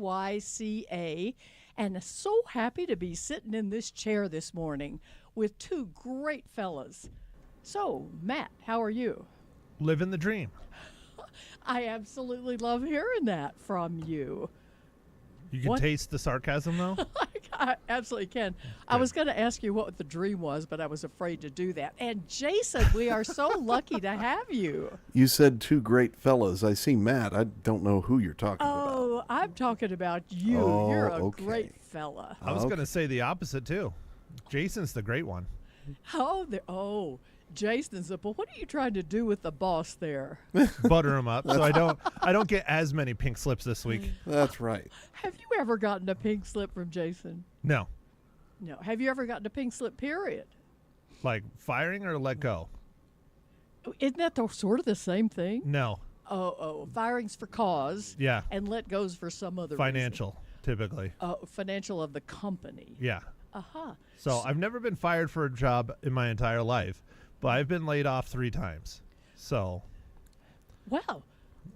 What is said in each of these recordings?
YCA, and so happy to be sitting in this chair this morning with two great fellas. So, Matt, how are you? Living the dream. I absolutely love hearing that from you. You can taste the sarcasm, though? I absolutely can. I was going to ask you what the dream was, but I was afraid to do that. And Jason, we are so lucky to have you. You said two great fellas. I see Matt. I don't know who you're talking about. Oh, I'm talking about you. Oh, You're a okay. great fella. I was going to say the opposite, too. Jason's the great one. Jason's up. Well, what are you trying to do with the boss there? Butter him up so I don't get as many pink slips this week. That's right. Have you ever gotten a pink slip from Jason? No. No. Have you ever gotten a pink slip, period? Like firing or let go? Isn't that sort of the same thing? No. Oh, firing's for cause. Yeah. And let go's for some other Financial, typically. Financial of the company. Yeah. Uh-huh. So I've never been fired for a job in my entire life, but I've been laid off 3 times. So. Well,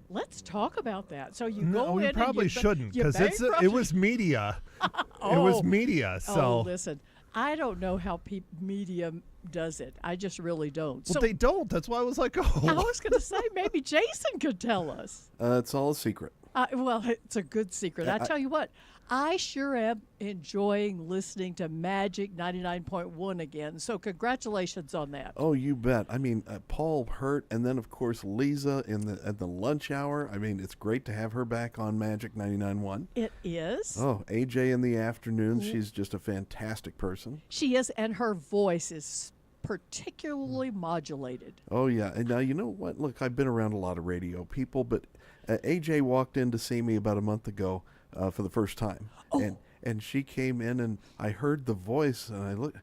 let's talk about that. So you No, go we in probably shouldn't because it was media. It was media. So. Oh, listen. I don't know how media does it. I just really don't. Well, they don't. That's why I was like, oh. I was going to say maybe Jason could tell us. It's all a secret. Well, it's a good secret. I tell you what, I sure am enjoying listening to Magic 99.1 again. So congratulations on that. Oh, you bet. I mean, Paul Hurt, and then, of course, Leza at the lunch hour. I mean, it's great to have her back on Magic 99.1. It is. Oh, AJ in the afternoon. She's just a fantastic person. She is, and her voice is particularly modulated. Oh, yeah. And now, you know what? Look, I've been around a lot of radio people, but AJ walked in to see me about a month ago for the first time. Oh. And she came in, and I heard the voice, and I looked,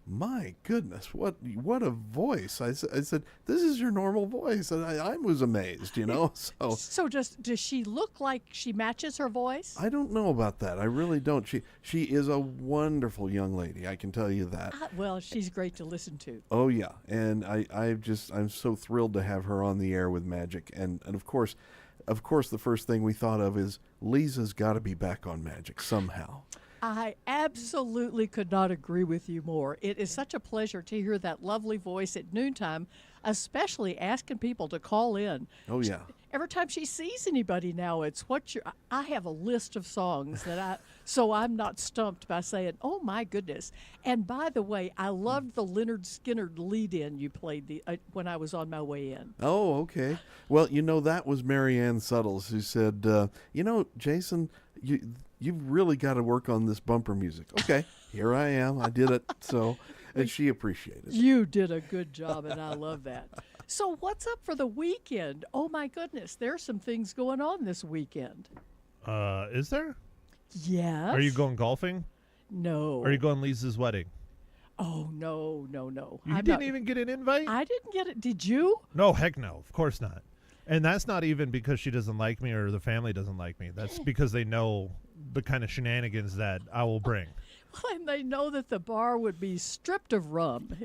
my goodness, what a voice. I said, this is your normal voice. And I was amazed, you know. So does she look like she matches her voice? I don't know about that. I really don't. She is a wonderful young lady, I can tell you that. Well, she's great to listen to. Oh, yeah. And I'm so thrilled to have her on the air with Magic. And of course, the first thing we thought of is Leza's got to be back on Magic somehow. I absolutely could not agree with you more. It is such a pleasure to hear that lovely voice at noontime, especially asking people to call in. Oh, yeah. Every time she sees anybody now, it's I have a list of songs so I'm not stumped by saying, oh my goodness. And by the way, I loved the Leonard Skinner lead-in you played when I was on my way in. Oh, okay. Well, you know, that was Marianne Suttles who said, Jason, you've really got to work on this bumper music. Okay, here I am. I did it. So, and she appreciated it. You did a good job, and I love that. So what's up for the weekend? Oh, my goodness. There's some things going on this weekend. Is there? Yes. Are you going golfing? No. Are you going Lisa's wedding? Oh, no. You didn't even get an invite? I didn't get it. Did you? No, heck no. Of course not. And that's not even because she doesn't like me or the family doesn't like me. That's because they know the kind of shenanigans that I will bring. Well, and they know that the bar would be stripped of rum.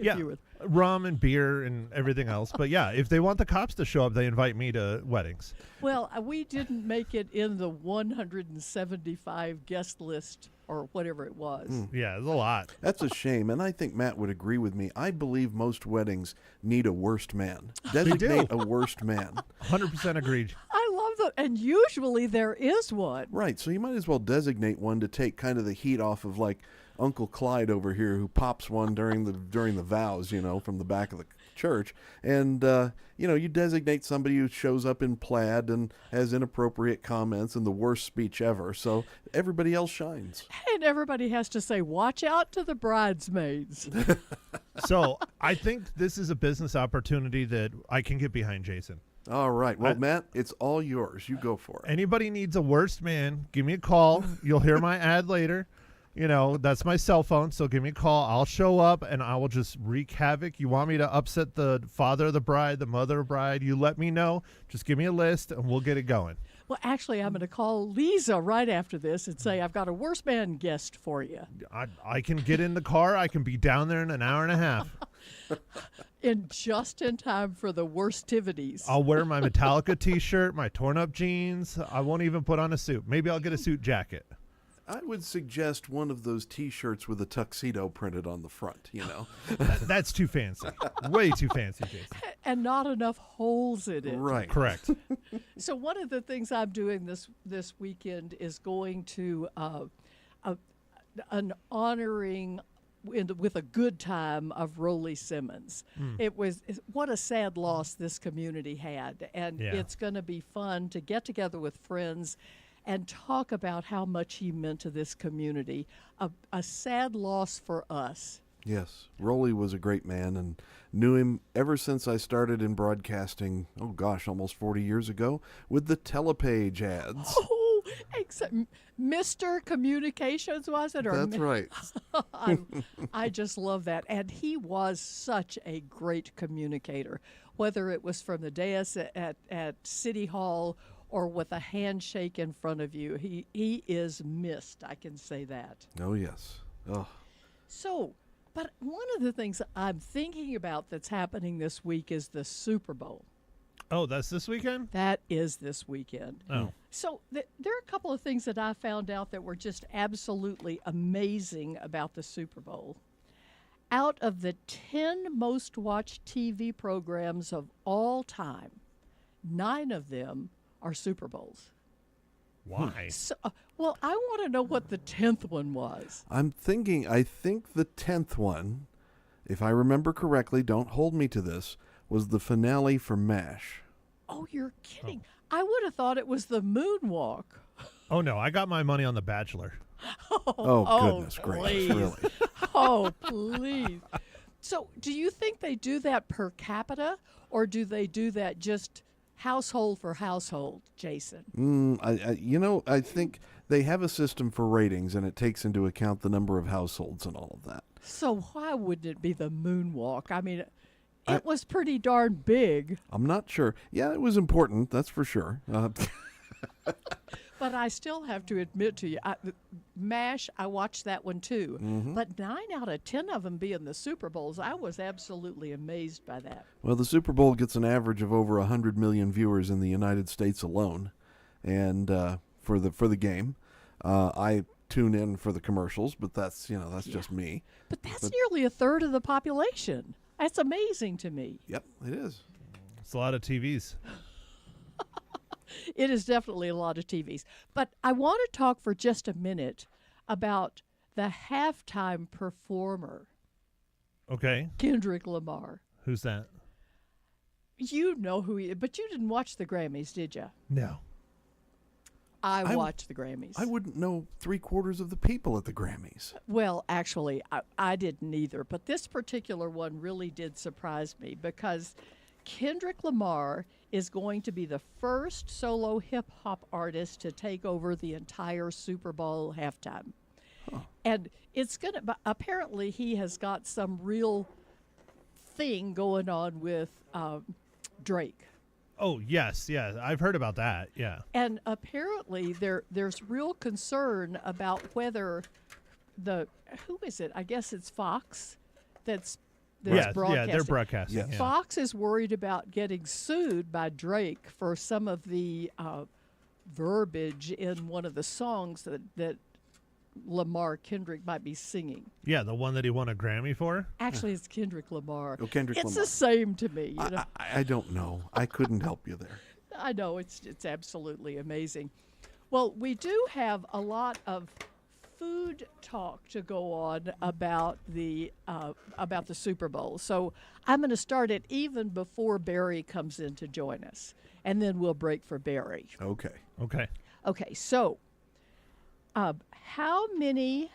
Rum and beer and everything else. But yeah, if they want the cops to show up, they invite me to weddings. Well, we didn't make it in the 175 guest list or whatever it was. Yeah, it's a lot. That's a shame, and I think Matt would agree with me. I believe most weddings need a worst man. Designate a worst man. 100% agreed. I love that, and usually there is one. Right, so you might as well designate one to take kind of the heat off of, like, Uncle Clyde over here who pops one during the vows, from the back of the church. And, you designate somebody who shows up in plaid and has inappropriate comments and the worst speech ever. So everybody else shines. And everybody has to say, watch out to the bridesmaids. So I think this is a business opportunity that I can get behind, Jason. All right. Well, Matt, it's all yours. You go for it. Anybody needs a worst man, give me a call. You'll hear my ad later. That's my cell phone, so give me a call. I'll show up, and I will just wreak havoc. You want me to upset the father of the bride, the mother of the bride, you let me know. Just give me a list, and we'll get it going. Well, actually, I'm going to call Leza right after this and say, I've got a worst man guest for you. I can get in the car. I can be down there in an hour and a half. just in time for the worstivities. I'll wear my Metallica T-shirt, my torn-up jeans. I won't even put on a suit. Maybe I'll get a suit jacket. I would suggest one of those T-shirts with a tuxedo printed on the front. That's too fancy. Way too fancy, Jason. And not enough holes in it. Right. Correct. So one of the things I'm doing this weekend is going to an honoring with a good time of Rollie Simmons. What a sad loss this community had, and Yeah. it's going to be fun to get together with friends and talk about how much he meant to this community. A sad loss for us. Yes, Rolly was a great man, and knew him ever since I started in broadcasting, oh gosh, almost 40 years ago, with the Telepage ads. Oh, except Mr. Communications, was it? Or That's right. I just love that. And he was such a great communicator, whether it was from the dais at City Hall or with a handshake in front of you. He is missed, I can say that. Oh, yes. Oh, So, but one of the things I'm thinking about that's happening this week is the Super Bowl. Oh, that's this weekend? That is this weekend. Oh. So there are a couple of things that I found out that were just absolutely amazing about the Super Bowl. Out of the 10 most watched TV programs of all time, 9 of them are Super Bowls. Why? So, well, I want to know what the 10th one was. I think the 10th one, if I remember correctly, don't hold me to this, was the finale for MASH. Oh, you're kidding. I would have thought it was the moonwalk. Oh, no. I got my money on The Bachelor. Oh, goodness gracious, please. really. Oh, please. So, do you think they do that per capita, or do they do that just household for household, Jason? I think they have a system for ratings, and it takes into account the number of households and all of that. So, why wouldn't it be the moonwalk? I mean, it was pretty darn big, I'm not sure. Yeah, it was important, that's for sure. but I still have to admit to you, MASH, I watched that one too. But 9 out of 10 of them being the Super Bowls, I was absolutely amazed by that. Well, the Super Bowl gets an average of over 100 million viewers in the United States alone, and for the game, I tune in for the commercials, but that's just me. But that's nearly a third of the population. That's amazing to me. Yep, it is. It's a lot of TVs. It is definitely a lot of TVs. But I want to talk for just a minute about the halftime performer, Okay. Kendrick Lamar. Who's that? You know who he is, but you didn't watch the Grammys, did you? No. I watched the Grammys. I wouldn't know 3/4 of the people at the Grammys. Well, actually, I didn't either. But this particular one really did surprise me because Kendrick Lamar is going to be the first solo hip-hop artist to take over the entire Super Bowl halftime. And it's going to, apparently he has got some real thing going on with Drake. Oh, yes. Yeah. I've heard about that. Yeah. And apparently there's real concern about whether who is it? I guess it's Fox that's broadcasting. Yeah, they're broadcasting. Yes. Yeah. Fox is worried about getting sued by Drake for some of the verbiage in one of the songs that Kendrick might be singing. Yeah, the one that he won a Grammy for. Actually, it's Kendrick Lamar. Oh, Kendrick it's Lamar. the same to me. You know? I don't know. I couldn't help you there. I know it's absolutely amazing. Well, we do have a lot of food talk to go on about the Super Bowl. So I'm going to start it even before Barry comes in to join us, and then we'll break for Barry. Okay. Okay. Okay, so how many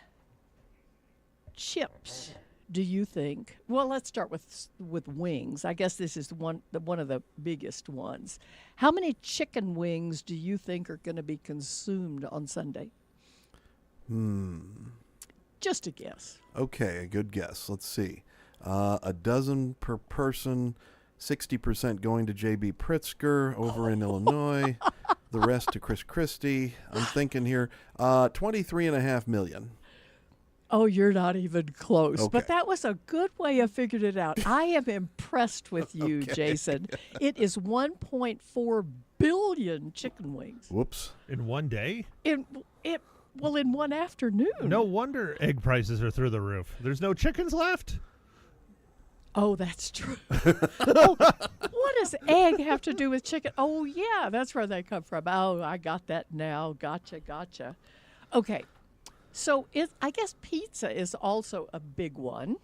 chips do you think? Well, let's start with wings. I guess this is one of the biggest ones. How many chicken wings do you think are going to be consumed on Sunday? Just a guess. Okay, a good guess. Let's see. A dozen per person, 60% going to J.B. Pritzker over in Illinois, the rest to Chris Christie. I'm thinking here, 23.5 million. Oh, you're not even close. Okay. But that was a good way of figuring it out. I am impressed with you, Jason. It is 1.4 billion chicken wings Whoops. In one day? in one afternoon. No wonder egg prices are through the roof. There's no chickens left. Oh, that's true. Oh, what does egg have to do with chicken? Oh, yeah, that's where they come from. Oh, I got that now. Gotcha. Okay. So I guess pizza is also a big one.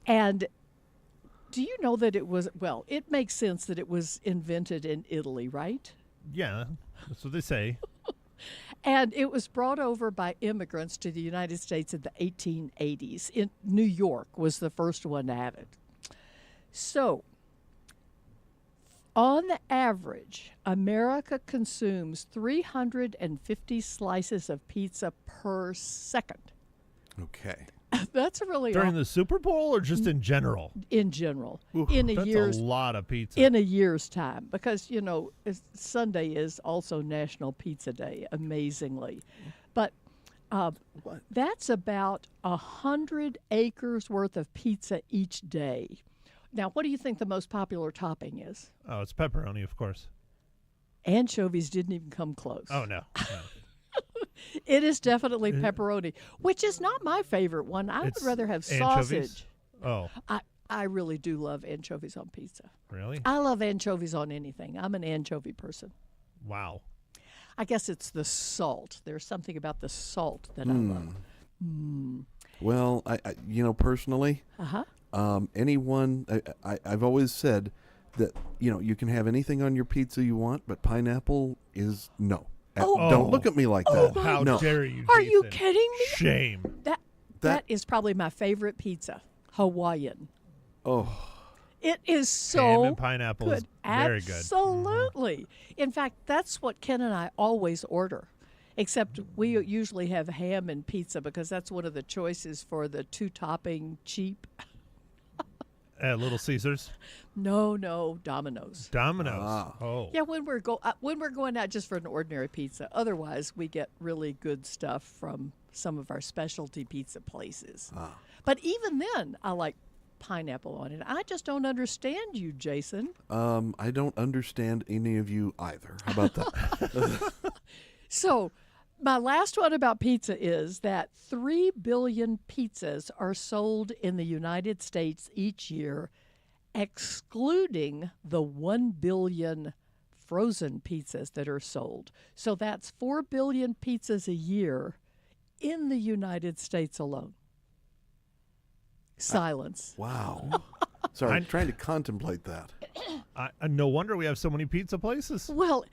And do you know that it makes sense that it was invented in Italy, right? Yeah, that's what they say. And it was brought over by immigrants to the United States in the 1880s. In New York was the first one to have it. So, on the average, America consumes 350 slices of pizza per second. Okay. That's really During the Super Bowl or just in general? in general Oof, in a that's year's a lot of pizza. in a year's time, because Sunday is also National Pizza Day, amazingly, but What? that's about 100 acres worth of pizza each day. Now, what do you think the most popular topping is? Oh, it's pepperoni, of course. Anchovies didn't even come close. Oh, no. It is definitely pepperoni, which is not my favorite one. I It's would rather have anchovies? sausage. Oh, I really do love anchovies on pizza. really? I love anchovies on anything. I'm an anchovy person. Wow. I guess it's the salt. There's something about the salt that I love. Well, personally, Uh-huh. anyone, I've always said that, you can have anything on your pizza you want, but pineapple is no. Oh. Don't look at me like Oh, that. How no. dare you, Are you Jason. kidding me? Shame. That is probably my favorite pizza, Hawaiian. Oh, It is Ham so and pineapple is good. very good. Absolutely. In fact, that's what Ken and I always order. Except we usually have ham and pizza because that's one of the choices for the two-topping cheap. At Little Caesars. No, Domino's. Domino's. Ah. Oh. Yeah, when we're going out just for an ordinary pizza. Otherwise, we get really good stuff from some of our specialty pizza places. But even then, I like pineapple on it. I just don't understand you, Jason. I don't understand any of you either. How about that? So, my last one about pizza is that 3 billion pizzas are sold in the United States each year, excluding the 1 billion frozen pizzas that are sold. So that's 4 billion pizzas a year in the United States alone. Silence. Wow. Sorry, I'm trying to contemplate that. No wonder we have so many pizza places. Well,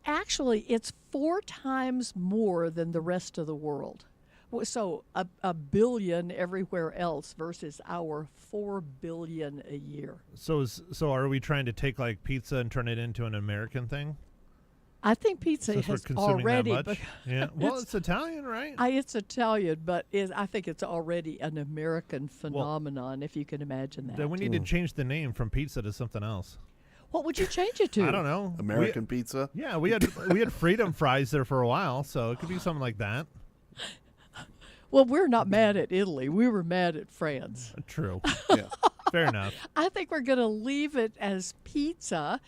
actually, it's 4 times more than the rest of the world. So a billion everywhere else versus our 4 billion a year. So are we trying to take like pizza and turn it into an American thing? I think pizza Since we're has consuming already. that much? Yeah. Well, it's Italian, right? It's Italian, but I think it's already an American phenomenon, if you can imagine that. Then we need to change the name from pizza to something else. What would you change it to? I don't know. American pizza? Yeah, we had freedom fries there for a while, so it could be something like that. Well, we're not mad at Italy. We were mad at France. True. Yeah. Fair enough. I think we're going to leave it as pizza,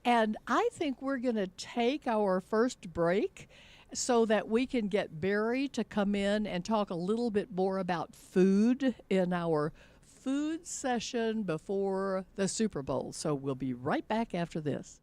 and I think we're going to take our first break so that we can get Barry to come in and talk a little bit more about food in our food session before the Super Bowl. So we'll be right back after this.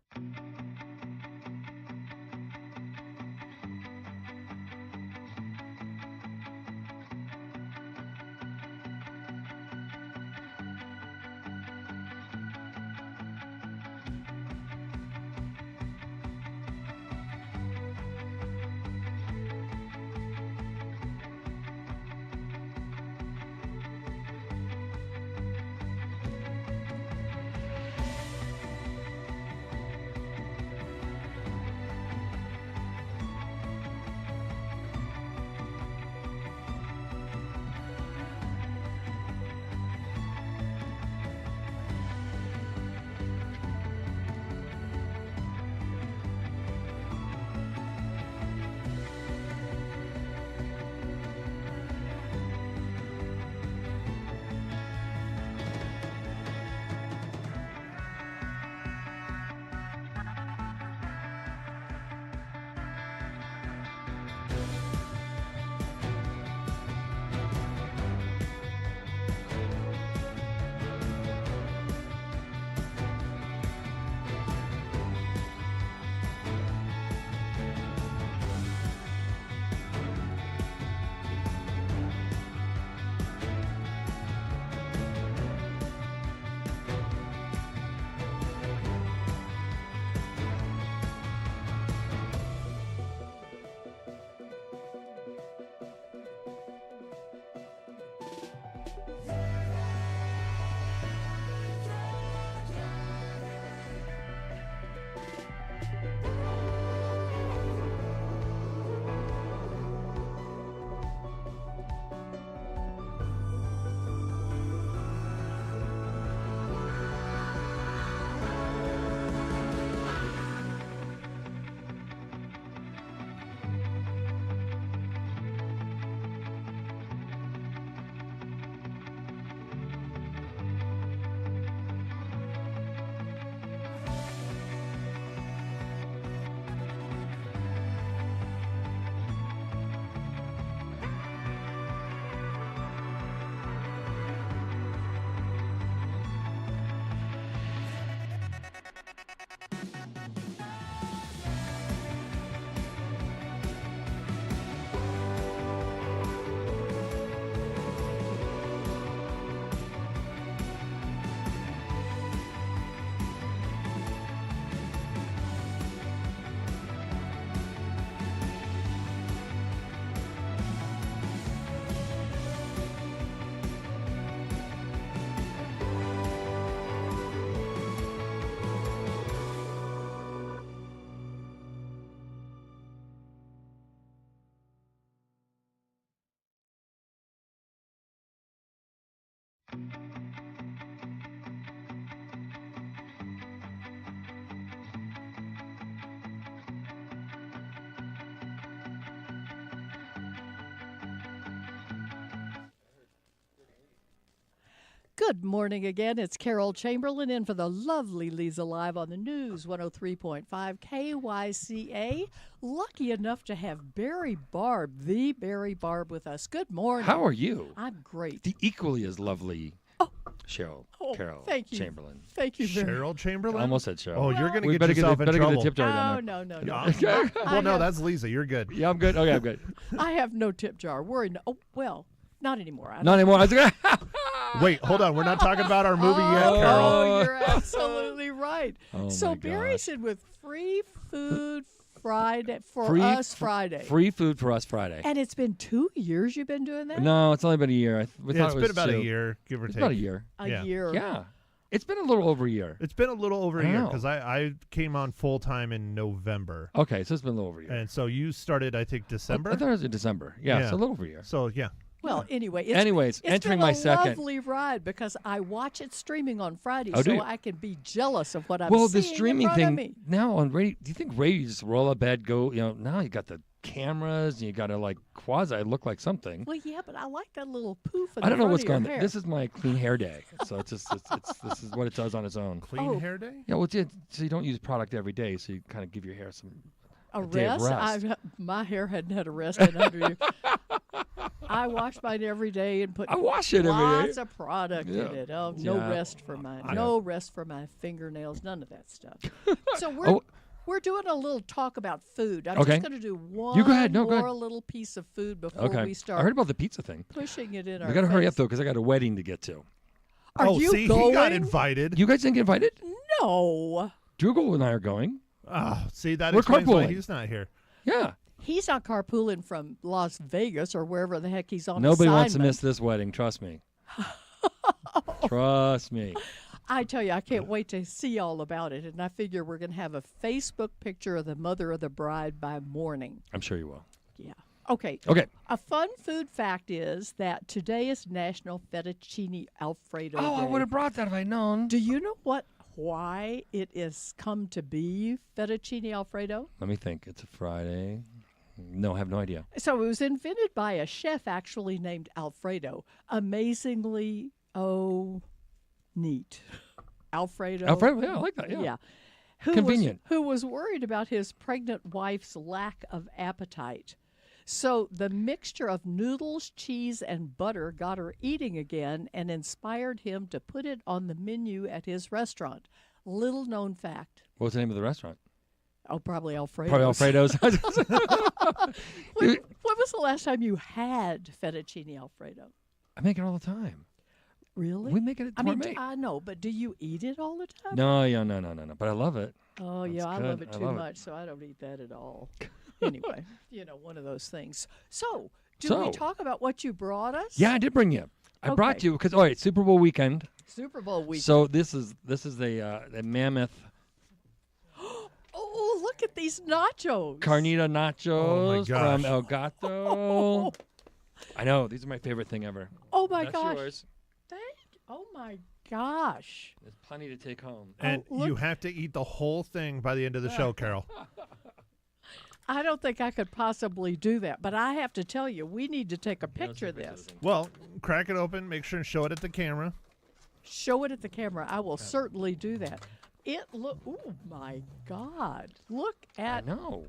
Good morning again. It's Carol Chamberlain in for the lovely Leza live on the news 103.5 KYCA. Lucky enough to have Barry Barb, the Barry Barb, with us. Good morning. How are you? I'm great. The equally as lovely Carol thank you. Chamberlain. Thank you very Cheryl Chamberlain? I almost said Cheryl. Oh, you're going to We get better yourself in better trouble. get the tip jar down Oh, there. no. Well, no, have- that's Leza. You're good. Yeah, I'm good. Okay, I'm good. I have no tip jar. Well, not anymore. Not anymore. I was gonna Wait, hold on. We're not talking about our movie yet, Oh, Carol. you're absolutely right. Oh, so my Barry's gosh. in with free food Friday for Free us f- Friday. Free food for us Friday. And it's been 2 years you've been doing that? No, it's only been a year. We Yeah, thought it's it was been about two. a year, give or It's take. about a year. A Yeah. year. Yeah. It's been a little over a year. It's been a little over a I year know. because I came on full time in November. Okay, so it's been a little over a year. And so you started, I think, December? I thought it was in December. Yeah, Yeah. so a little over a year. So, yeah. Well, anyway, Anyways, it's entering been my a second. lovely ride because I watch it streaming on Friday, Oh, do so you? I can be jealous of what I'm Well, seeing the streaming in front of thing me. now on radio. Do you think radio you just roll up bed, go? Now you got the cameras, and you got to like quasi look like something. Well, yeah, but I like that little poof in I don't the know front what's of your going on. hair. This is my clean hair day, so it's just this is what it does on its own. Clean Oh. hair day? Yeah, well, so you don't use product every day, so you kind of give your hair some. a day of rest. rest. My hair hadn't had a rest in under you. I wash mine every day and put I wash it every day. lots of product Yeah. in it. Oh, no Yeah. rest for mine. Yeah. No rest for my fingernails. None of that stuff. So Oh. we're doing a little talk about food. I'm Okay. just going to do one You go ahead. No, go more ahead. little piece of food before Okay. we I start heard about the pizza thing. pushing it in our We got to hurry up face. though, because I got a wedding to get to. Are you see, going? he got invited. You guys didn't get invited? No. Dougal and I are going. See, that We're explains why carpooling. he's not here. Yeah. He's not carpooling from Las Vegas or wherever the heck he's on Nobody wants to assignment. miss this wedding. Trust me. Trust me. I tell you, I can't wait to see all about it. And I figure we're going to have a Facebook picture of the mother of the bride by morning. I'm sure you will. Yeah. Okay. Okay. A fun food fact is that today is National Fettuccine Alfredo Oh, I Day. would have brought that if I'd known. Do you know why it is come to be fettuccine Alfredo? Let me think. It's a Friday. No, I have no idea. So it was invented by a chef actually named Alfredo. Amazingly, neat. Alfredo. Alfredo, yeah, I like that. Yeah. Convenient. Who was worried about his pregnant wife's lack of appetite. So the mixture of noodles, cheese, and butter got her eating again and inspired him to put it on the menu at his restaurant. Little known fact. What's the name of the restaurant? Oh, probably Alfredo. Probably Alfredo's. When was the last time you had fettuccine Alfredo? I make it all the time. Really? We make it at I mean, Gourmet. I know, but do you eat it all the time? No. But I love it. Oh, That's yeah, I love good. it I too love it. much, so I don't eat that at all. Anyway, one of those things. So, we So- talk about what you brought us? Yeah, I did bring you. I brought Okay. you because all right, Super Bowl weekend. Super Bowl week. So this is the mammoth Oh, look at these nachos. carnita nachos gosh. from El Gato. I know these are my favorite thing ever. Oh, my That's gosh. yours. Oh, my gosh. There's plenty to take home. And look. you have to eat the whole thing by the end of the show, Carol. I don't think I could possibly do that, but I have to tell you, we need to take a picture of this. Well, crack it open. Make sure and show it at the camera. Show it at the camera. I will certainly do that. Oh, my God. Look I at know.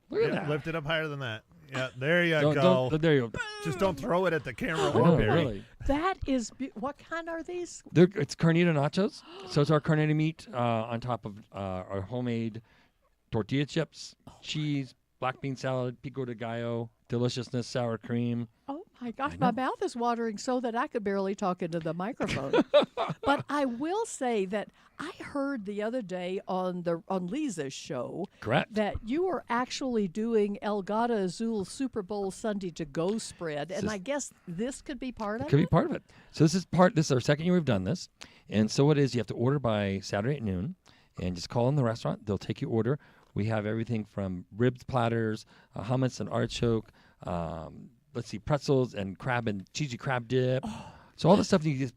Look at Yeah, that. lift it up higher than that. Yeah, there you Don't- go. there you go. Just don't throw it at the camera I or know, Barry. really. that. Is what kind are these? It's carnita nachos. So it's our carnita meat on top of our homemade tortilla chips, cheese, black bean salad, pico de gallo, deliciousness, sour cream. Oh my gosh, I my know. mouth is watering so that I could barely talk into the microphone. But I will say that I heard the other day on Leza's show Correct. that you were actually doing El Gato Azul Super Bowl Sunday to go spread, and This- I guess this could be part of Could be it. part of it. So this is our second year we've done this. And so what it is, you have to order by Saturday at noon and just call in the restaurant. They'll take your order. We have everything from ribs platters, hummus and artichoke, pretzels and crab and cheesy crab dip. So all the stuff you just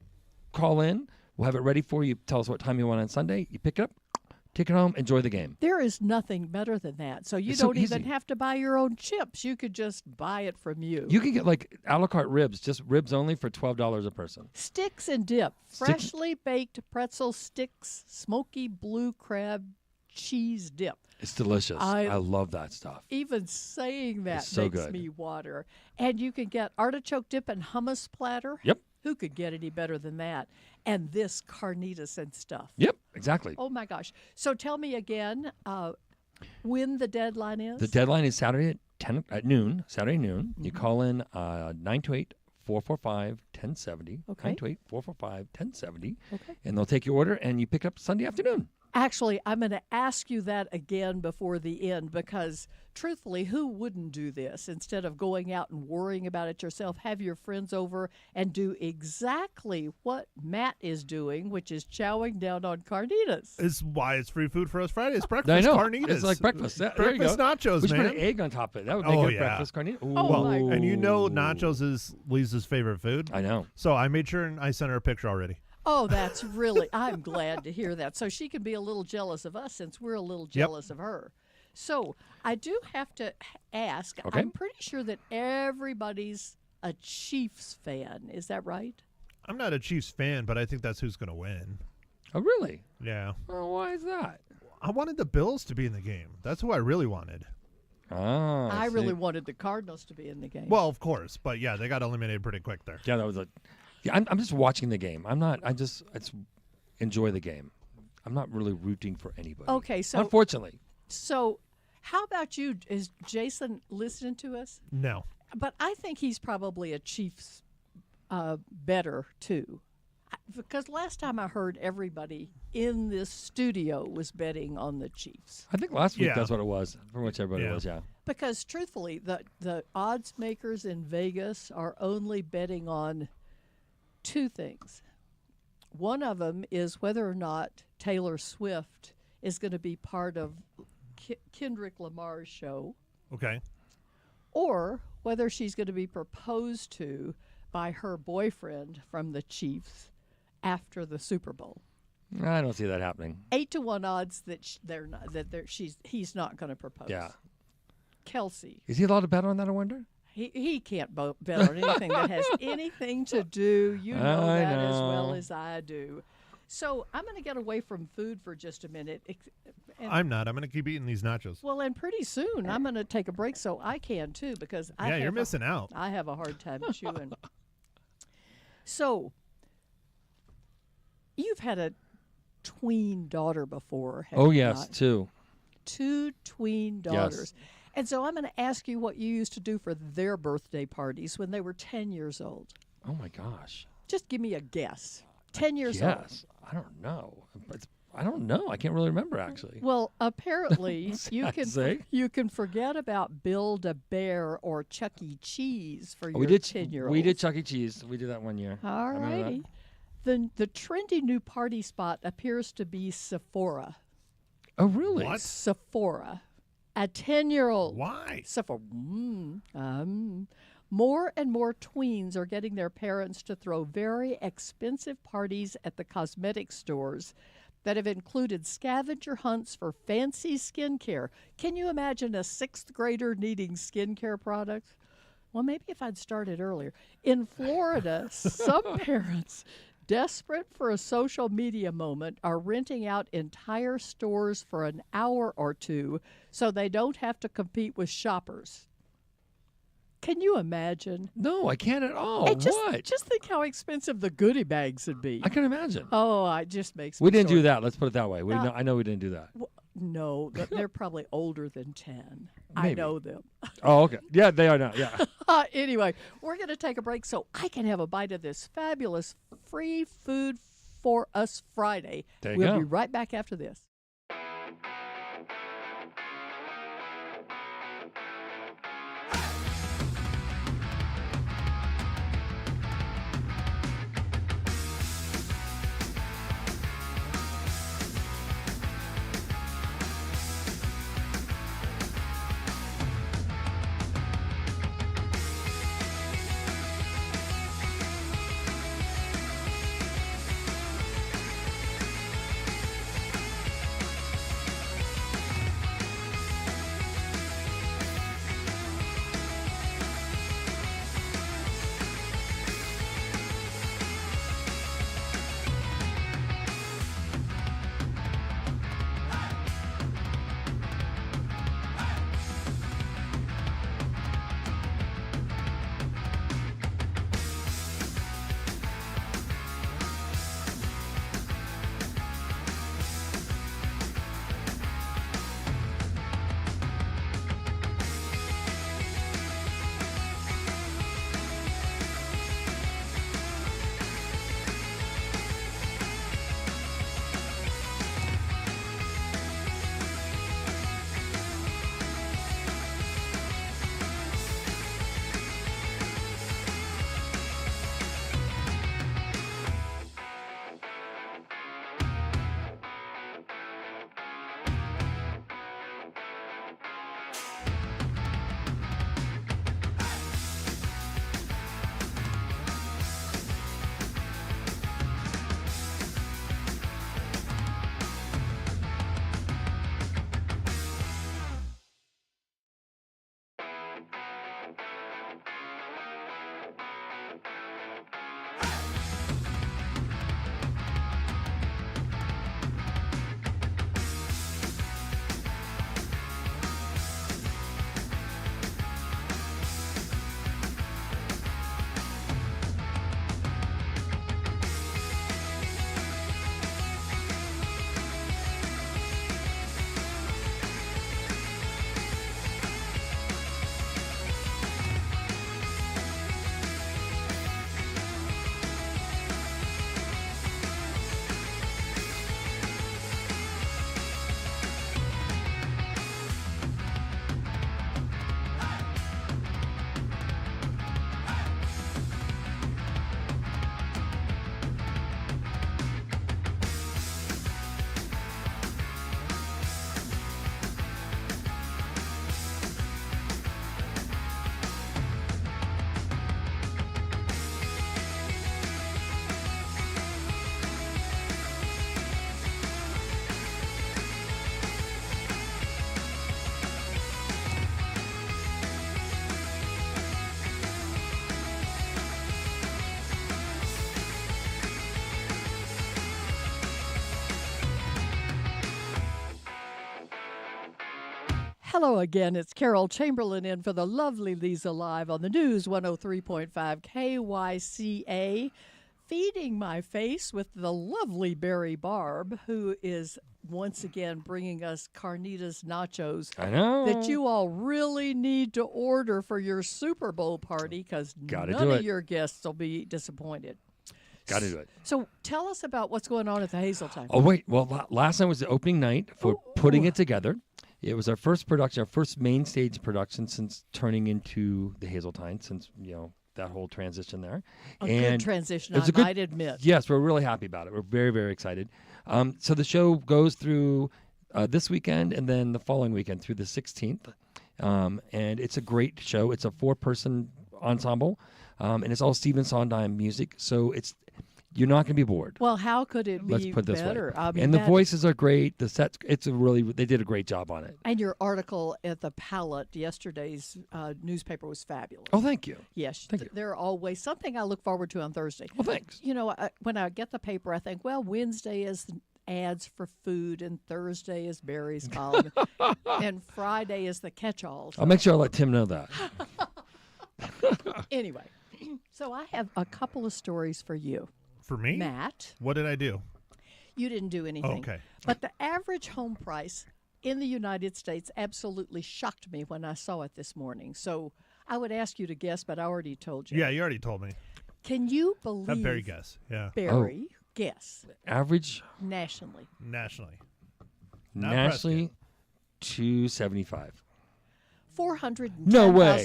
call in. We'll have it ready for you. Tell us what time you want on Sunday. You pick it up, take it home, enjoy the game. There is nothing better than that. So you It's so don't even easy. have to buy your own chips. You could just buy it from you. You can get like a la carte ribs, just ribs only for $12 a person. Sticks and dip. Stick- Freshly baked pretzel sticks, smoky blue crab cheese dip. It's delicious. I- I love that stuff. Even saying that It's so makes good. me water. And you can get artichoke dip and hummus platter. Yep. Who could get any better than that? And this carnitas and stuff. Yep, exactly. Oh my gosh. So tell me again when the deadline is. The deadline is Saturday at noon. Saturday noon. You Mm-hmm. call in 928-445-1070. Okay. 928-445-1070. Okay. And they'll take your order and you pick up Sunday afternoon. Actually, I'm going to ask you that again before the end because, truthfully, who wouldn't do this instead of going out and worrying about it yourself? Have your friends over and do exactly what Matt is doing, which is chowing down on carnitas. Is why it's free food for us Fridays. Breakfast I know. carnitas. It's like breakfast. There you Breakfast go. nachos, We should man. put an egg on top of it. That would make Oh, it yeah. breakfast carnita. Oh, Well, my- and you know Ooh. nachos is Lisa's favorite food. I know. So I made sure and I sent her a picture already. Oh, that's really, I'm glad to hear that. So she can be a little jealous of us since we're a little jealous of her. So I do have to ask, Okay. I'm pretty sure that everybody's a Chiefs fan. Is that right? I'm not a Chiefs fan, but I think that's who's going to win. Oh, really? Yeah. Oh, why is that? I wanted the Bills to be in the game. That's who I really wanted. Ah, I see. really wanted the Cardinals to be in the game. Well, of course. But yeah, they got eliminated pretty quick there. Yeah, that was a. Yeah, I'm just watching the game. I'm not. It's enjoy the game. I'm not really rooting for anybody. Okay, so Unfortunately, so how about you? Is Jason listening to us? No. But I think he's probably a Chiefs better too. Because last time I heard everybody in this studio was betting on the Chiefs. I think last week Yeah. that's what it was. For which everybody Yeah. was. Yeah. Because truthfully, the odds makers in Vegas are only betting on two things. One of them is whether or not Taylor Swift is going to be part of Kendrick Lamar's show, Okay. or whether she's going to be proposed to by her boyfriend from the Chiefs after the Super Bowl. I don't see that happening. 8-1 odds that he's not going to propose. Yeah. Kelsey. Is he allowed to bet on that? I wonder. He can't bet on anything that has anything to do. You know I that as well know. as I do. So I'm going to get away from food for just a minute. I'm not. I'm going to keep eating these nachos. Well, and pretty soon I'm going to take a break so I can too because Yeah, you're missing out. I have a hard time chewing. So you've had a tween daughter before. Have Oh you yes, not? too. 2 tween daughters. And so I'm going to ask you what you used to do for their birthday parties when they were 10 years old. Oh my gosh. Just give me a guess. 10 years old. Yes. I don't know. I don't know. I can't really remember actually. Well, apparently Say. you can forget about Build-A-Bear or Chuck E. Cheese for your we did 10-year-old. We did Chuck E. Cheese. We did that one year. All Remember that? righty. The trendy new party spot appears to be Sephora. Oh really? What? Sephora. A 10-year-old. Why? Sephora. More and more tweens are getting their parents to throw very expensive parties at the cosmetic stores that have included scavenger hunts for fancy skincare. Can you imagine a 6th grader needing skincare products? Well, maybe if I'd started earlier. In Florida, some parents, desperate for a social media moment, are renting out entire stores for an hour or two so they don't have to compete with shoppers. Can you imagine? No, I can't at all. Hey, What? Just think how expensive the goodie bags would be. I can imagine. Oh, it just makes We me didn't sore. do that. Let's put it that way. No. I know we didn't do that. No, they're probably older than 10. I Maybe. know them. Oh, okay. Yeah, they are now. Yeah. Anyway, we're going to take a break so I can have a bite of this fabulous free food for us Friday. There you We'll go. be right back after this. Hello again. It's Carol Chamberlain in for the lovely Leza Live on the News 103.5 KYCA. Feeding my face with the lovely Barry Barb, who is once again bringing us carnitas nachos I know. that you all really need to order for your Super Bowl party because none do of it. your guests will be disappointed. Got to do it. So tell us about what's going on at the Hazeltine. Oh, wait. Well, last night was the opening night for putting it together. It was our first production, our first main stage production since turning into the Hazeltine, since, that whole transition there. A good transition, it was I a good- might admit. Yes, we're really happy about it. We're very, very excited. So the show goes through this weekend and then the following weekend through the 16th. And it's a great show. It's a 4-person ensemble, and it's all Stephen Sondheim music. So you're not going to be bored. Well, how could it be Let's put it this better? way. I mean, And the that- voices are great. The sets, they did a great job on it. And your article at the Palette, yesterday's newspaper, was fabulous. Oh, thank you. Yes, Thank you. they're always something I look forward to on Thursday. Well, thanks. When I get the paper, I think, well, Wednesday is ads for food, and Thursday is Barry's column, and Friday is the catch-all. I'll make sure I let Tim know that. Anyway, so I have a couple of stories for you, For me? Matt. What did I do? You didn't do anything. Okay. But the average home price in the United States absolutely shocked me when I saw it this morning. So I would ask you to guess, but I already told you. Yeah, you already told me. Can you believe Have Barry guess. Yeah. Barry guess Average nationally? Nationally. Not nationally, $275. $410,000. way.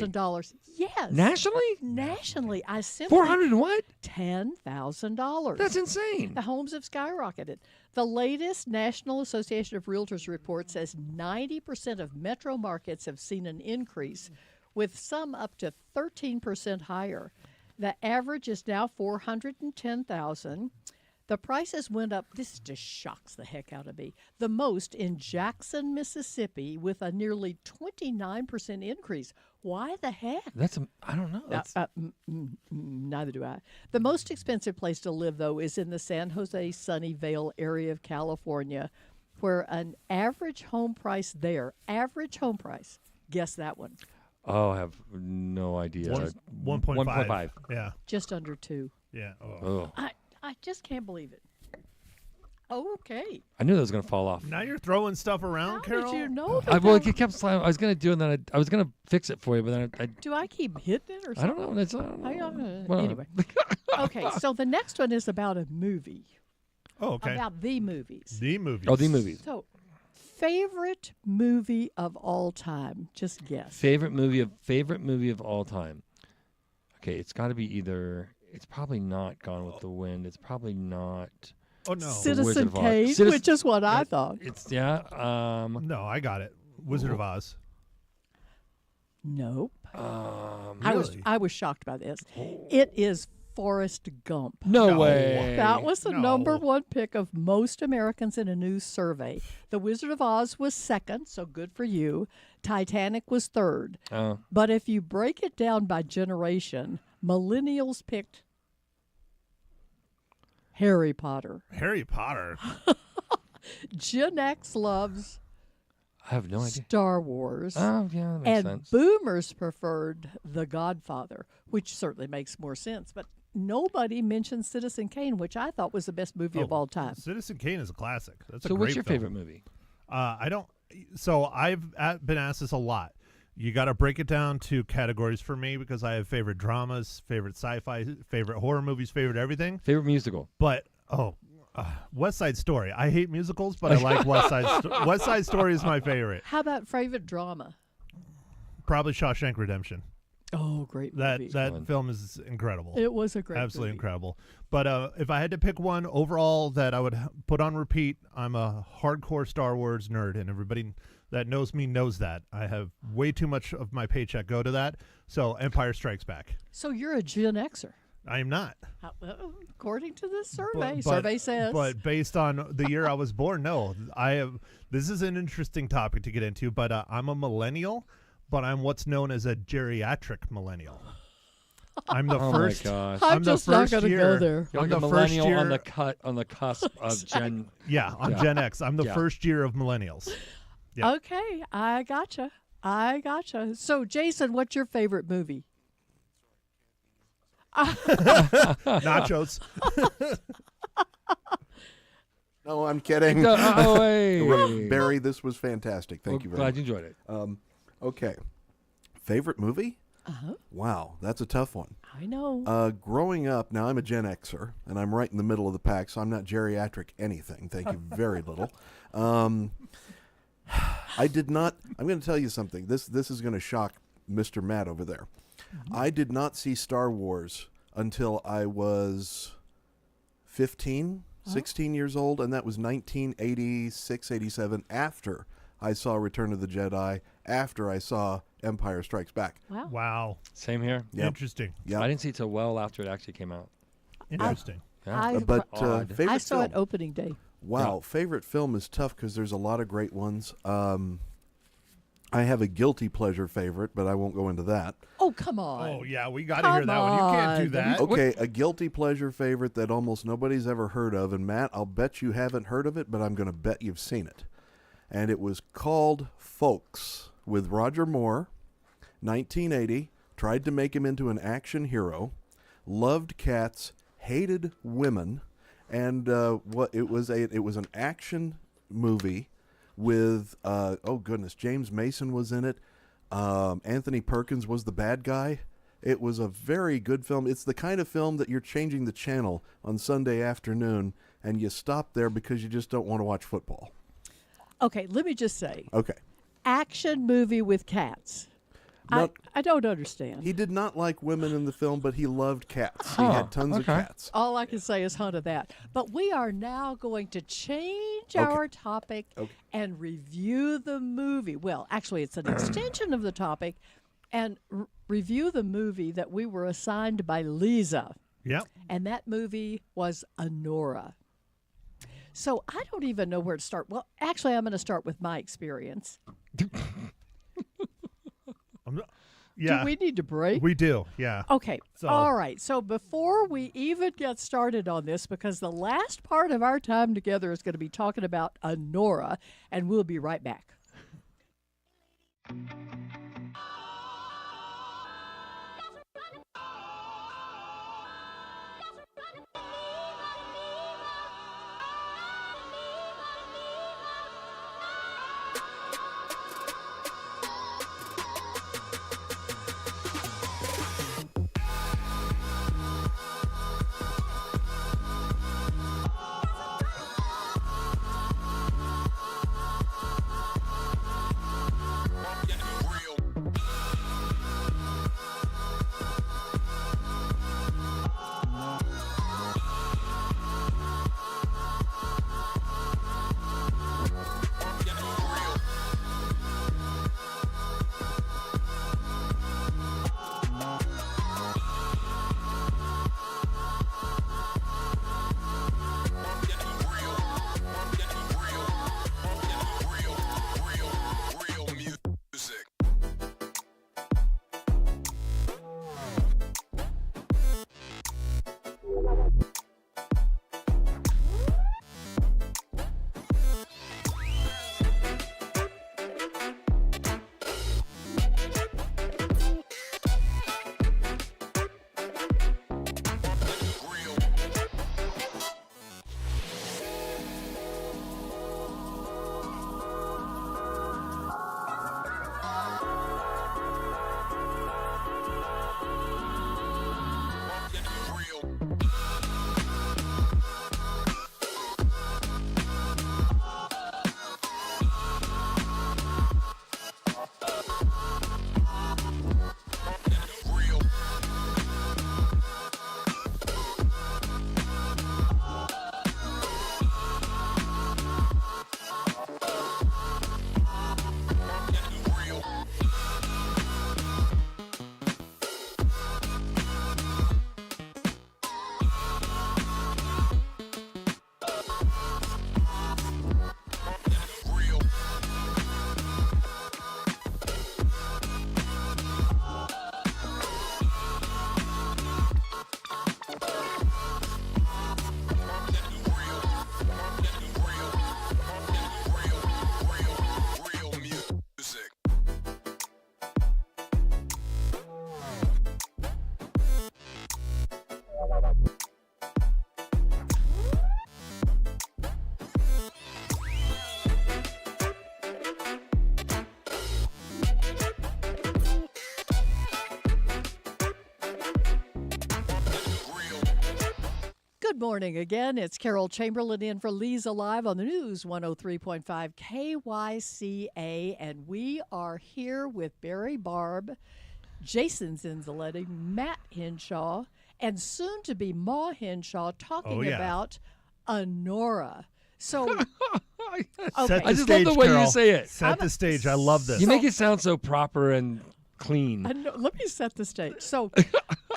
Yes. Nationally? Nationally, I simply 400 and what? $10,000. That's insane. The homes have skyrocketed. The latest National Association of Realtors report says 90% of metro markets have seen an increase, with some up to 13% higher. The average is now $410,000. The prices went up. This just shocks the heck out of me. The most in Jackson, Mississippi, with a nearly 29% increase. Why the heck? I don't know. That's, Neither do I. The most expensive place to live, though, is in the San Jose Sunnyvale area of California, where an average home price there, guess that one, I have no idea. 1.5. 1.5. Yeah. just under 2. Yeah. Oh. Oh, I just can't believe it. Okay. I knew that was going to fall off. Now you're throwing stuff around, How Carol. did you know that? Well, it kept slamming. I was going to do it, and then I was going to fix it for you, but then Do I keep hitting it or I something? don't know. I don't know. Whatever. Anyway. Okay, so the next one is about a movie. Oh, okay. About the movies. The movies. Oh, the movies. So, favorite movie of all time? Just guess. Favorite movie of all time. Okay, it's got to be either. It's probably not Gone with the Wind. It's probably not. Oh, no. Citizen Wizard of Oz. Kane, Citizen- which is what I thought. It's No, I got it. Wizard of Oz. Nope. Really? I was shocked by this. It is Forrest Gump. no No. way. That was the No. number one pick of most Americans in a new survey. The Wizard of Oz was second, so good for you. Titanic was third. Oh. But if you break it down by generation, millennials picked Harry Potter. Harry Potter. Gen X loves I have no idea. Star Wars. Oh, yeah, that makes And sense. boomers preferred The Godfather, which certainly makes more sense. But nobody mentioned Citizen Kane, which I thought was the best movie of all time. Citizen Kane is a classic. That's a So, great what's your film. favorite movie? I don't. So I've been asked this a lot. You got to break it down to categories for me because I have favorite dramas, favorite sci-fi, favorite horror movies, favorite everything. Favorite musical? But West Side Story. I hate musicals, but I like West Side. West Side Story is my favorite. How about favorite drama? Probably Shawshank Redemption. Oh, great That movie. that film is incredible. It was a great Absolutely movie. incredible. But if I had to pick one overall that I would put on repeat, I'm a hardcore Star Wars nerd, and everybody that knows me knows that. I have way too much of my paycheck go to that. So Empire Strikes Back. So you're a Gen Xer. I am not. According to this survey. But- Survey says. But based on the year I was born, no. I have. This is an interesting topic to get into, but I'm a millennial, but I'm what's known as a geriatric millennial. I'm the Oh first. my gosh! I'm I'm the just not first going to year- go there. You're like I'm a the first millennial year- on the cusp of Gen. Yeah, I'm Yeah. Gen X. I'm the Yeah. first year of millennials. Yeah. Okay, I gotcha. I gotcha. So, Jason, what's your favorite movie? Nachos. No, I'm kidding. Oh, hey. Barry, this was fantastic. Thank you very Glad much. you enjoyed it. Okay. Favorite movie? Uh-huh. Wow, that's a tough one. I know. Growing up, now I'm a Gen Xer, and I'm right in the middle of the pack, so I'm not geriatric anything. Thank you very little. I did not. I'm going to tell you something. This is going to shock Mr. Matt over there. I did not see Star Wars until I was 15, 16 years old, and that was 1986, 87, after I saw Return of the Jedi, after I saw Empire Strikes Back. Wow. Wow. Same here. Yep. Interesting. Yep. I didn't see it till well after it actually came out. Interesting. Yeah. I favorite saw film? it opening day. Wow, favorite film is tough because there's a lot of great ones. I have a guilty pleasure favorite, but I won't go into that. Oh, come on. Oh, yeah, we got to hear that one. You can't do on. that. Okay, a guilty pleasure favorite that almost nobody's ever heard of, and Matt, I'll bet you haven't heard of it, but I'm going to bet you've seen it. And it was called Folks with Roger Moore, 1980. Tried to make him into an action hero, loved cats, hated women, and it was an action movie with oh goodness, James Mason was in it. Anthony Perkins was the bad guy. It was a very good film. It's the kind of film that you're changing the channel on Sunday afternoon and you stop there because you just don't want to watch football. Okay, let me just say, Okay. action movie with cats. Not- I don't understand. He did not like women in the film, but he loved cats. He Oh, had tons of okay. cats. All I can say is hunt of that. But we are now going to change our topic and review the movie. Well, actually, it's an extension of the topic and review the movie that we were assigned by Leza. Yep. And that movie was Anora. So I don't even know where to start. Well, actually, I'm going to start with my experience. Yeah. Do we need to break? We do. Yeah. Okay. So- All right. So before we even get started on this, because the last part of our time together is going to be talking about Anora, and we'll be right back. Good morning again. It's Carol Chamberlain in for Leza Live on the News 103.5 KYCA. And we are here with Barry Barb, Jason Zinzaletti, Matt Henshaw, and soon to be Ma Henshaw talking about Honora. So, Set okay. the I just stage, love the way Carol. you say it. Set the stage. I love this. You make it sound so proper and clean. Let me set the stage. So,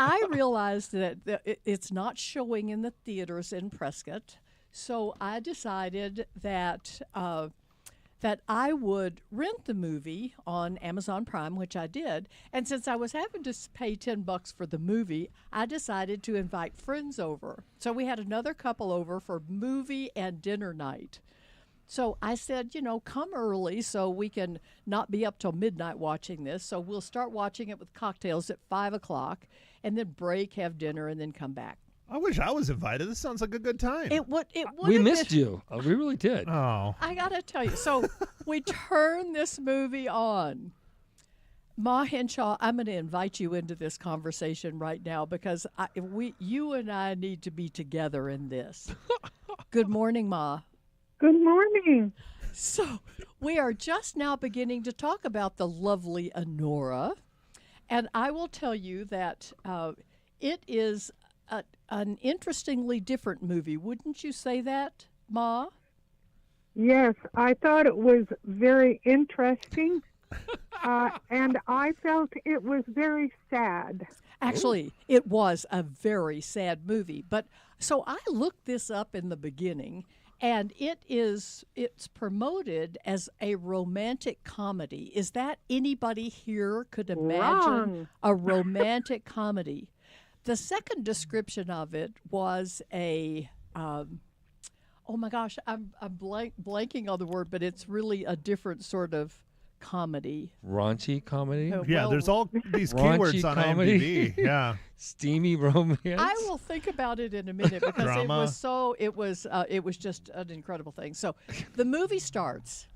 I realized that it's not showing in the theaters in Prescott. So I decided that that I would rent the movie on Amazon Prime, which I did. And since I was having to pay $10 for the movie, I decided to invite friends over. So we had another couple over for movie and dinner night. So I said, come early so we can not be up till midnight watching this. So we'll start watching it with cocktails at 5 o'clock and then break, have dinner, and then come back. I wish I was invited. This sounds like a good time. It would We missed you. We really did. Oh. I got to tell you. So we turned this movie on. Ma Henshaw, I'm going to invite you into this conversation right now because you and I need to be together in this. Good morning, Ma. Good morning. So we are just now beginning to talk about the lovely Honora. And I will tell you that it is an interestingly different movie. Wouldn't you say that, Ma? Yes, I thought it was very interesting, and I felt it was very sad. Actually, it was a very sad movie. But so I looked this up in the beginning, and it's promoted as a romantic comedy. Is that anybody here could imagine Wrong. a romantic comedy? The second description of it was a, oh my gosh, I'm blanking on the word, but it's really a different sort of comedy. Raunchy comedy? Oh, Yeah, well, there's all these Raunchy keywords on comedy. IMDb. Yeah. Steamy romance? I will think about it in a minute because Drama. it was just an incredible thing. So the movie starts,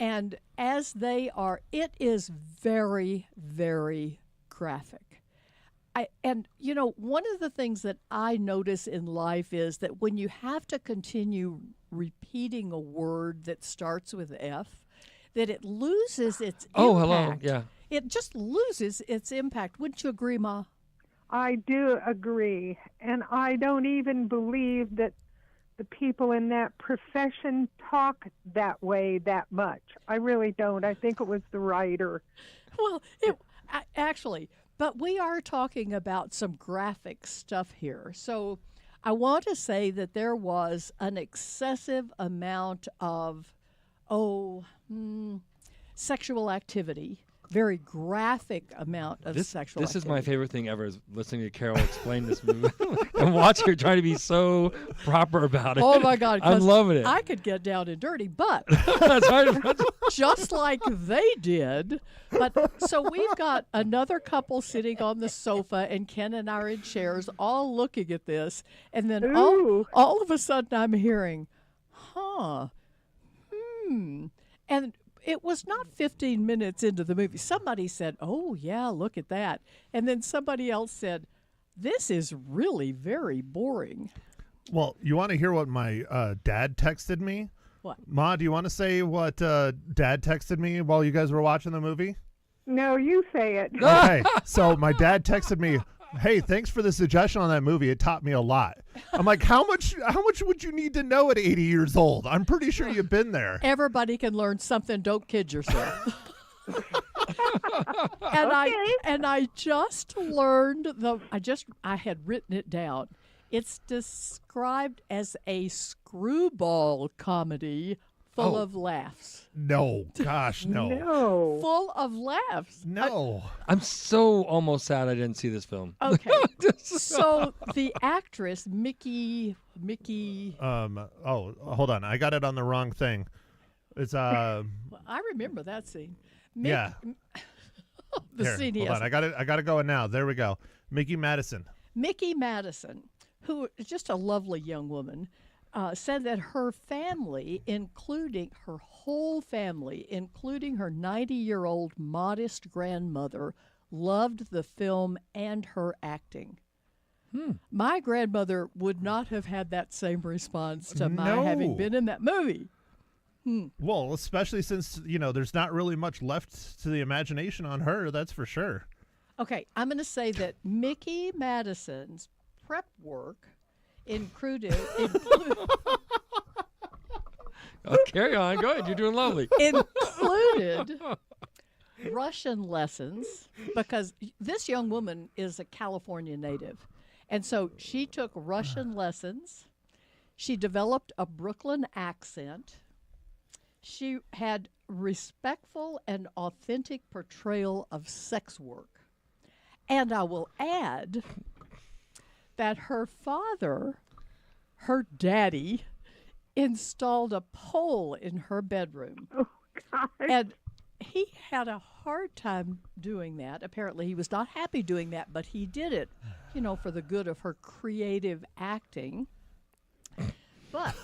and it is very, very graphic. One of the things that I notice in life is that when you have to continue repeating a word that starts with F, that it loses its impact. Oh, hello. Yeah. It just loses its impact. Wouldn't you agree, Ma? I do agree, and I don't even believe that the people in that profession talk that way that much. I really don't. I think it was the writer. Well, actually, but we are talking about some graphic stuff here. So I want to say that there was an excessive amount of, sexual activity, very graphic amount of sexual This activity. is my favorite thing ever is listening to Carol explain this movie and watch her trying to be so proper about it. Oh, my God. I'm 'cause loving it. I could get down and dirty, but That's hard to just like they did. But so we've got another couple sitting on the sofa, and Ken and I are in chairs, all looking at this. And then Ooh. all of a sudden, I'm hearing, and it was not 15 minutes into the movie. Somebody said, "Oh yeah, look at that," and then somebody else said, "This is really very boring." Well, you want to hear what my dad texted me? What? Ma, do you want to say what Dad texted me while you guys were watching the movie? No, you say it. Okay, so my dad texted me, "Hey, thanks for the suggestion on that movie. It taught me a lot." I'm like, how much would you need to know at 80 years old? I'm pretty sure you've been there. Everybody can learn something. Don't kid yourself. and I just learned I had written it down. It's described as a screwball comedy full of laughs. No, gosh, no. No. Full of laughs. No. I'm so almost sad I didn't see this film. Okay. So the actress Mickey Oh, hold on. I got it on the wrong thing. It's I remember that scene. yeah. The Here, scene he hold has. on. I got it going now. There we go. Mickey Madison. Mickey Madison, who is just a lovely young woman, said that her family, including her whole family, including her 90-year-old modest grandmother, loved the film and her acting. My grandmother would not have had that same response to my No. having been in that movie. Well, especially since, there's not really much left to the imagination on her, that's for sure. Okay, I'm going to say that Mickey Madison's prep work included Oh, carry on. Go ahead. You're doing lovely. included Russian lessons, because this young woman is a California native. And so she took Russian lessons. She developed a Brooklyn accent. She had respectful and authentic portrayal of sex work. And I will add that her father, her daddy, installed a pole in her bedroom. Oh, God. And he had a hard time doing that. Apparently, he was not happy doing that, but he did it, for the good of her creative acting. But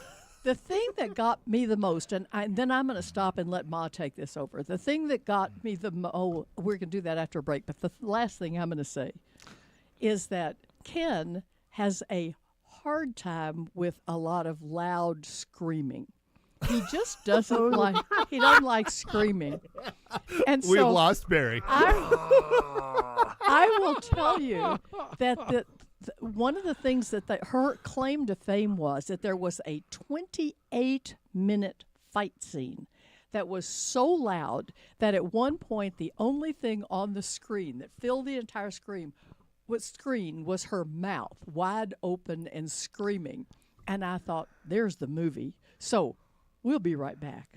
the thing that got me the most, and then I'm going to stop and let Ma take this over. The thing that got me we're going to do that after a break, but the last thing I'm going to say is that Ken has a hard time with a lot of loud screaming. He just doesn't like screaming. And We've so lost Barry. I will tell you that one of the things that her claim to fame was that there was a 28-minute fight scene that was so loud that at one point the only thing on the screen that filled the entire screen was her mouth wide open and screaming. And I thought, there's the movie. So we'll be right back.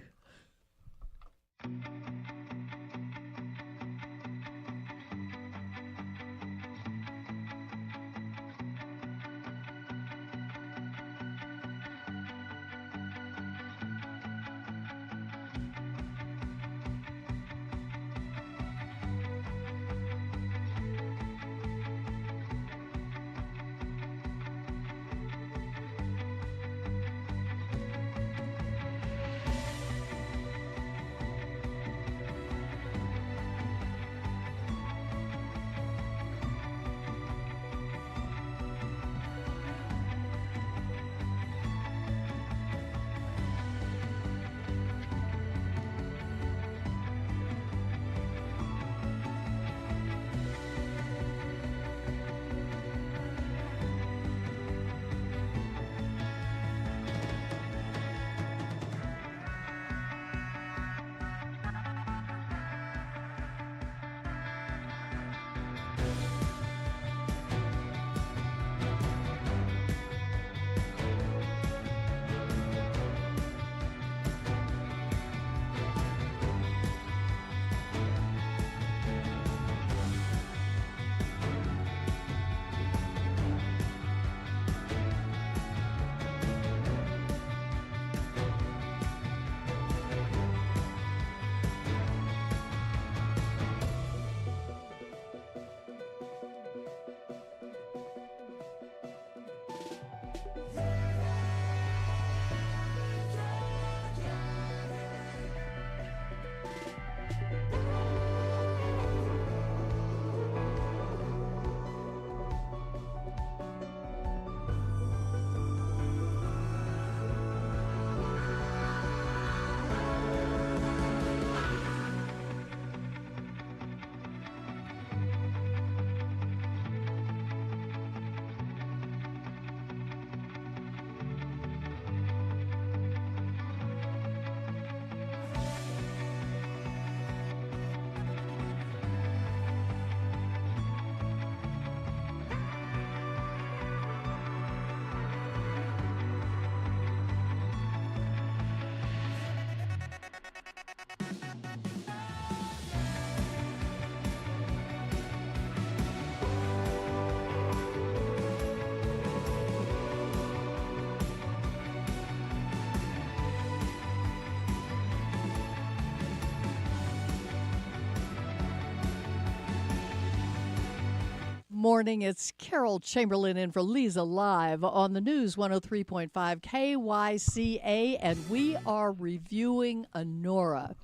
Morning, it's Carol Chamberlain in for Leza Live on the News 103.5 KYCA, and we are reviewing Honora.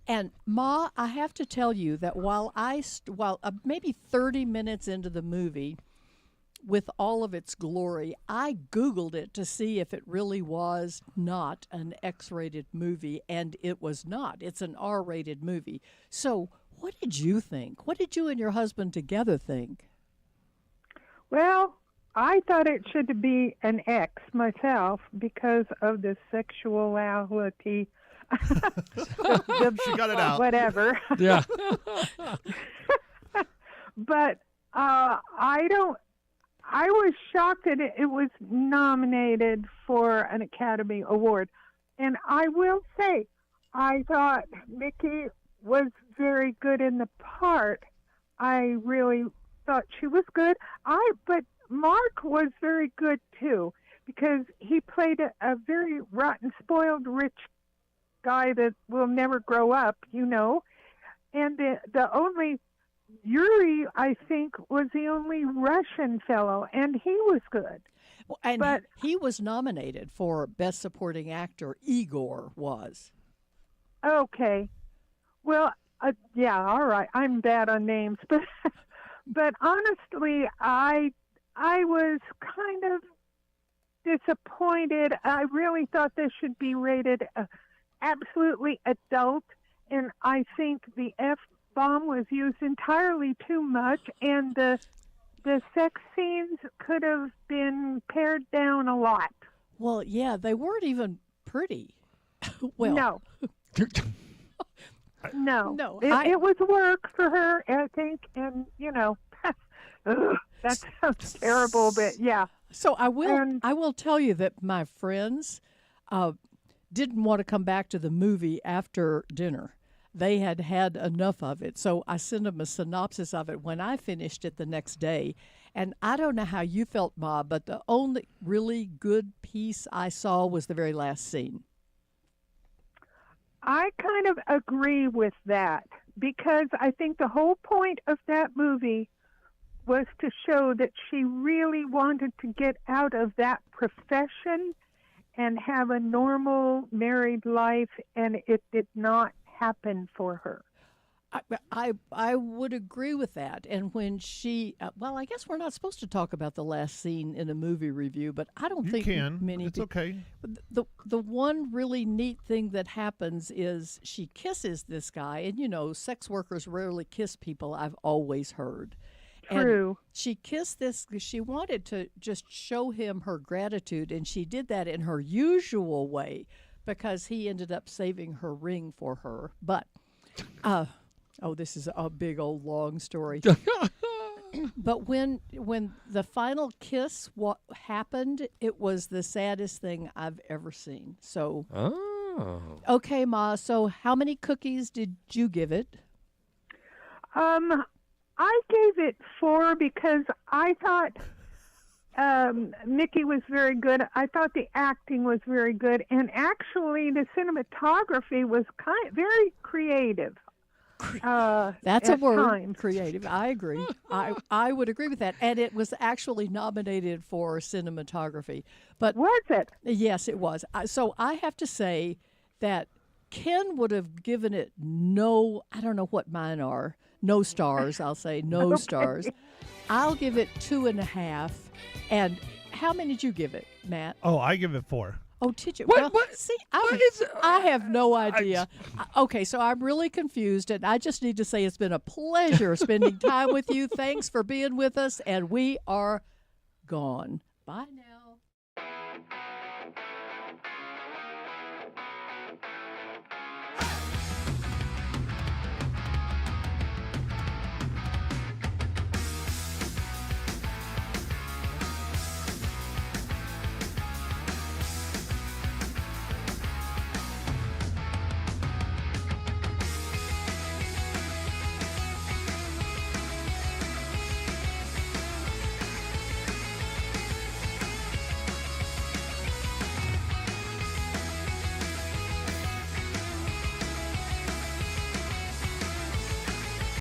And Ma, I have to tell you that while maybe 30 minutes into the movie, with all of its glory, I Googled it to see if it really was not an X-rated movie, and it was not. It's an R-rated movie. So what did you think? What did you and your husband together think? Well, I thought it should be an X myself because of the sexuality. She got it out. Whatever. Yeah. But I was shocked that it was nominated for an Academy Award. And I will say, I thought Mickey was very good in the part. I really thought she was good. But Mark was very good too, because he played a very rotten, spoiled, rich guy that will never grow up, you know. And the only Yuri, I think, was the only Russian fellow, and he was good. Well, and But- he was nominated for Best Supporting Actor. Igor was. Okay. Well, yeah, all right. I'm bad on names, but honestly, I was kind of disappointed. I really thought this should be rated absolutely adult, and I think the F-bomb was used entirely too much, and the sex scenes could have been pared down a lot. Well, yeah, they weren't even pretty. Well, No. No. No, It was work for her, I think, and, you know, ugh, that sounds terrible, but yeah. So I And- will tell you that my friends didn't want to come back to the movie after dinner. They had had enough of it. So I sent them a synopsis of it when I finished it the next day. And I don't know how you felt, Ma, but the only really good piece I saw was the very last scene. I kind of agree with that because I think the whole point of that movie was to show that she really wanted to get out of that profession and have a normal married life, and it did not happen for her. I would agree with that. And when she, well, I guess we're not supposed to talk about the last scene in a movie review, but I don't You think can. many It's people. okay. The one really neat thing that happens is she kisses this guy, and you know, sex workers rarely kiss people. I've always heard. True. And she kissed this. She wanted to just show him her gratitude, and she did that in her usual way, because he ended up saving her ring for her. But, oh, this is a big old long story. But when the final kiss happened, it was the saddest thing I've ever seen. So, Oh. okay, Ma. So, how many cookies did you give it? I gave it 4 because I thought Mickey was very good. I thought the acting was very good, and actually the cinematography was very creative. That's a at word, times. creative. I agree. I would agree with that. And it was actually nominated for cinematography. But Was it? yes, it was. So I have to say that Ken would have given it I don't know what mine are. No stars, I'll say. No stars. I'll give it 2.5. And how many did you give it, Matt? Oh, I give it 4. Oh, did you? What- Well, what- see, what is- I have no idea. Okay, so I'm really confused, and I just need to say it's been a pleasure spending time with you. Thanks for being with us, and we are gone. Bye now.